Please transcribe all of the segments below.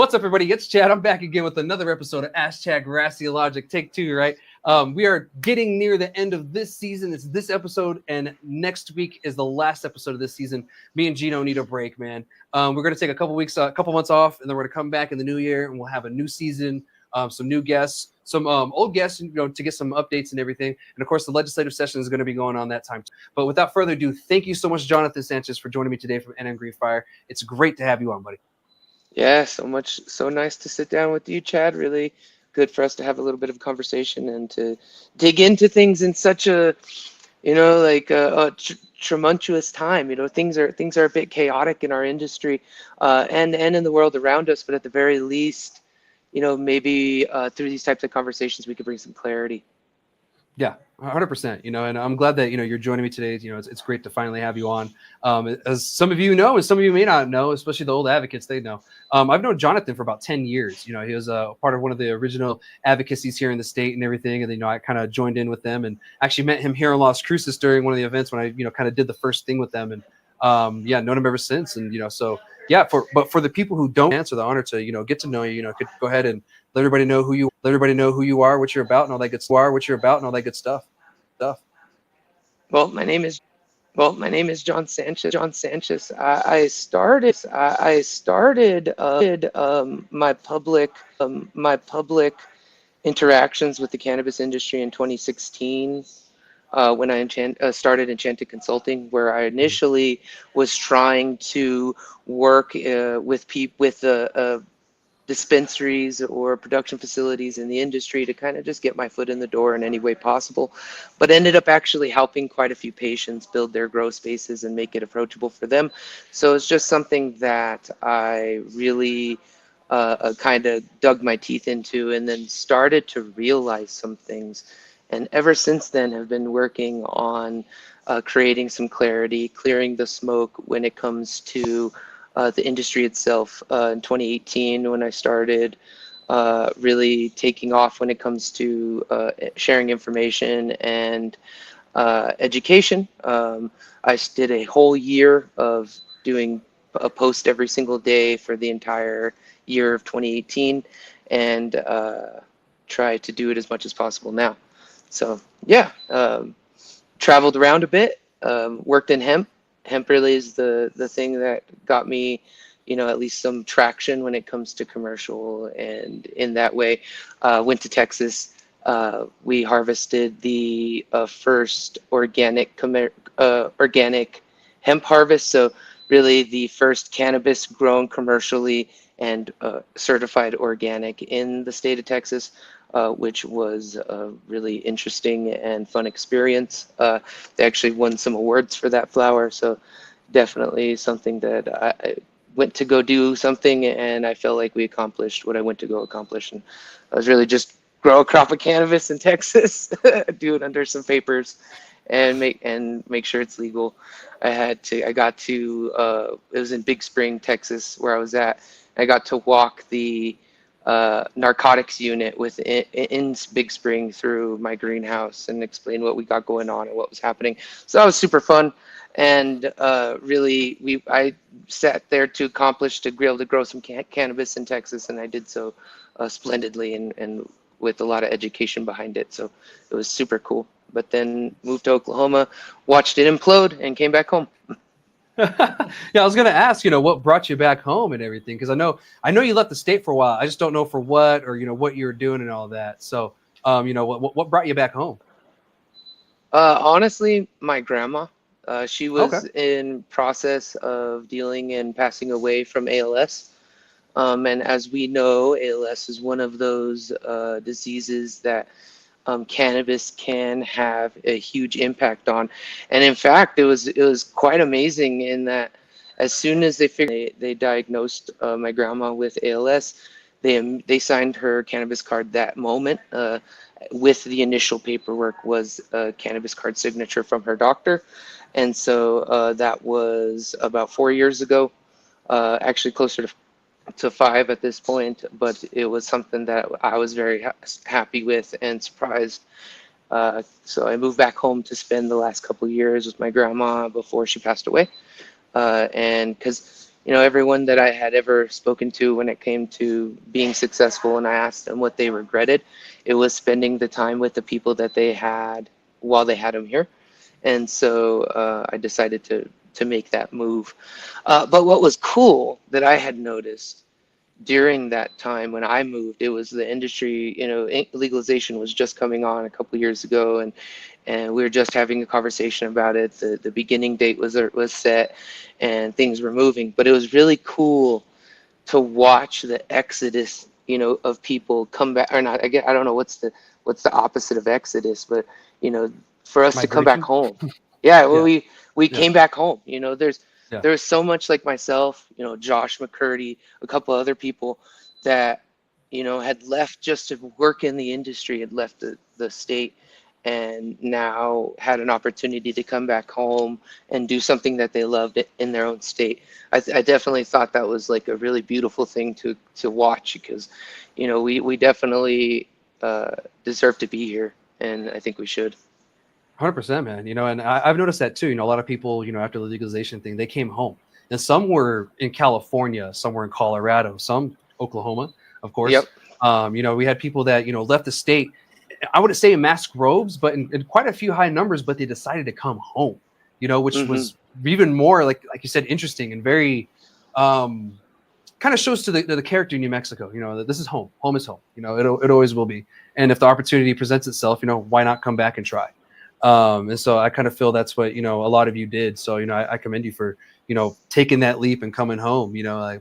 What's up, everybody? It's Chad. I'm back again with another episode of Hashtag Logic Take 2, right? We are getting near the end of this season. It's this episode, and next week is the last episode of this season. Me and Gino need a break, man. We're going to take a couple months off, and then we're going to come back in the new year, and we'll have a new season, some new guests, some old guests, to get some updates and everything. And, of course, the legislative session is going to be going on that time. But without further ado, thank you so much, Jonathan Sanchez, for joining me today from NNK Farms. It's great to have you on, buddy. Yeah, so nice to sit down with you, Chad. Really good for us to have a little bit of a conversation and to dig into things in such a, tumultuous time. Things are a bit chaotic in our industry, and in the world around us. But at the very least, maybe through these types of conversations, we could bring some clarity. Yeah, 100%. And I'm glad that you're joining me today. It's great to finally have you on. As some of you know, and some of you may not know, especially the old advocates, they know. I've known Jonathan for about 10 years. He was a part of one of the original advocacies here in the state and everything. And I kind of joined in with them and actually met him here in Las Cruces during one of the events when I kind of did the first thing with them. And known him ever since. And so yeah, for the people who don't answer, the honor to get to know you, could go ahead and let everybody know who you are, what you're about, and all that good stuff. Well, my name is John Sanchez. I started my public interactions with the cannabis industry in 2016 when I started Enchanted Consulting, where I initially was trying to work with dispensaries or production facilities in the industry to kind of just get my foot in the door in any way possible, but ended up actually helping quite a few patients build their grow spaces and make it approachable for them. So it's just something that I really kind of dug my teeth into, and then started to realize some things. And ever since then have been working on creating some clarity, clearing the smoke when it comes to the industry itself. In 2018, when I started really taking off when it comes to sharing information and education, I did a whole year of doing a post every single day for the entire year of 2018, and try to do it as much as possible now. So yeah, traveled around a bit, worked in hemp. Hemp really is the thing that got me, at least some traction when it comes to commercial. And in that way, went to Texas. We harvested the first organic hemp harvest. So really the first cannabis grown commercially and certified organic in the state of Texas. Which was a really interesting and fun experience. They actually won some awards for that flower, so definitely something that I went to go do something, and I felt like we accomplished what I went to go accomplish. And I was really just grow a crop of cannabis in Texas, do it under some papers, and make sure it's legal. It was in Big Spring, Texas, where I was at. I got to walk the narcotics unit in Big Spring through my greenhouse and explain what we got going on and what was happening. So that was super fun. And really, I sat there to be able to grow some cannabis in Texas, and I did so splendidly and with a lot of education behind it. So it was super cool. But then moved to Oklahoma, watched it implode, and came back home. Yeah, I was gonna ask, what brought you back home and everything, because I know you left the state for a while. I just don't know for what, or what you were doing and all that. So, what brought you back home? Honestly, my grandma. She was Okay. in process of dealing and passing away from ALS. And as we know, ALS is one of those diseases that cannabis can have a huge impact on. And in fact, it was quite amazing in that as soon as they diagnosed my grandma with ALS, they signed her cannabis card that moment. With the initial paperwork was a cannabis card signature from her doctor. And so that was about 4 years ago, actually closer to 5 at this point, but it was something that I was very happy with and surprised. So I moved back home to spend the last couple of years with my grandma before she passed away. And because everyone that I had ever spoken to when it came to being successful, and I asked them what they regretted, it was spending the time with the people that they had while they had them here. And so I decided to make that move. But what was cool that I had noticed during that time when I moved, it was the industry, legalization was just coming on a couple years ago, and we were just having a conversation about it. The beginning date was set, and things were moving. But it was really cool to watch the exodus, of people come back, or not. I don't know what's the opposite of exodus, but for us to come back Migration. home. Yeah, well, Yeah. we Yeah. came back home. Yeah. There's so much like myself, Josh McCurdy, a couple other people that had left just to work in the industry, had left the state, and now had an opportunity to come back home and do something that they loved in their own state. I definitely thought that was like a really beautiful thing to watch, because we definitely deserve to be here, and I think we should. 100%, man. And I've noticed that too. A lot of people, after the legalization thing, they came home, and some were in California, some were in Colorado, some Oklahoma, of course. Yep. We had people that left the state. I wouldn't say in mass groves, but in quite a few high numbers. But they decided to come home, which Mm-hmm. was even more like you said, interesting and very kind of shows to the character in New Mexico. That this is home. Home is home. It always will be. And if the opportunity presents itself, why not come back and try? And so I kind of feel that's what, a lot of you did. So, I commend you for, taking that leap and coming home,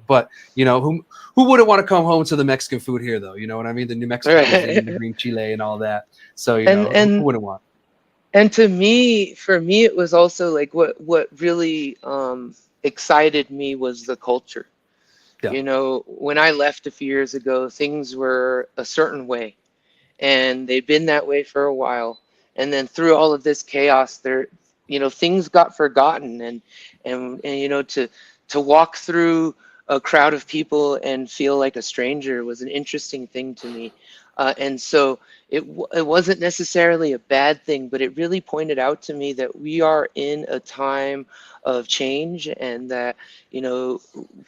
but who wouldn't want to come home to the Mexican food here though? You know what I mean? The New Mexican cuisine, the green chile and all that. So, who wouldn't want? And for me, it was also like what really excited me was the culture. Yeah. When I left a few years ago, things were a certain way, and they've been that way for a while. And then through all of this chaos, things got forgotten, and to walk through a crowd of people and feel like a stranger was an interesting thing to me. And so it wasn't necessarily a bad thing, but it really pointed out to me that we are in a time of change, and that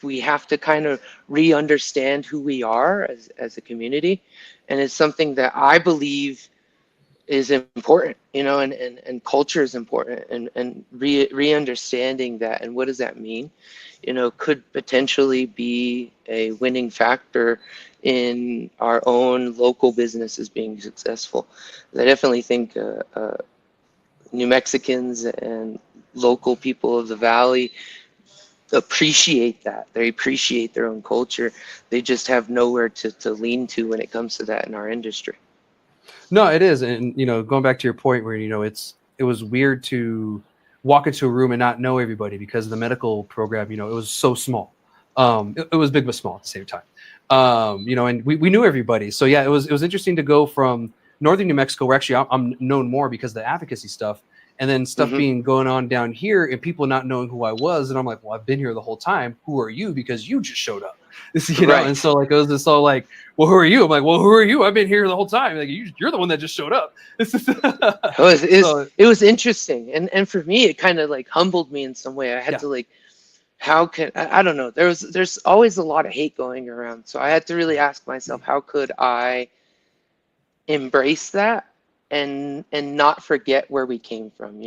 we have to kind of re-understand who we are as a community. And it's something that I believe is important, and culture is important, and re-understanding that, and what does that mean, could potentially be a winning factor in our own local businesses being successful. I definitely think New Mexicans and local people of the Valley appreciate that. They appreciate their own culture. They just have nowhere to lean to when it comes to that in our industry. No, it is. And, going back to your point where, it was weird to walk into a room and not know everybody because of the medical program, it was so small. It was big, but small at the same time. And we knew everybody. So yeah, it was interesting to go from northern New Mexico, where actually I'm known more because of the advocacy stuff, and then stuff being going on down here and people not knowing who I was. And I'm like, well, I've been here the whole time. Who are you? Because you just showed up. Right. And so like it was just all like, well, who are you? I'm like, well, who are you? I've been here the whole time. Like you're the one that just showed up. It was interesting, and for me, it kind of like humbled me in some way. I had to like, how can I don't know. There's always a lot of hate going around, so I had to really ask myself, how could I embrace that and not forget where we came from?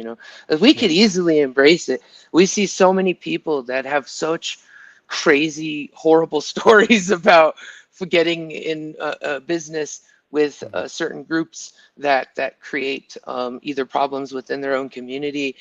We could easily embrace it. We see so many people that have such crazy, horrible stories about getting in a business with certain groups that create either problems within their own community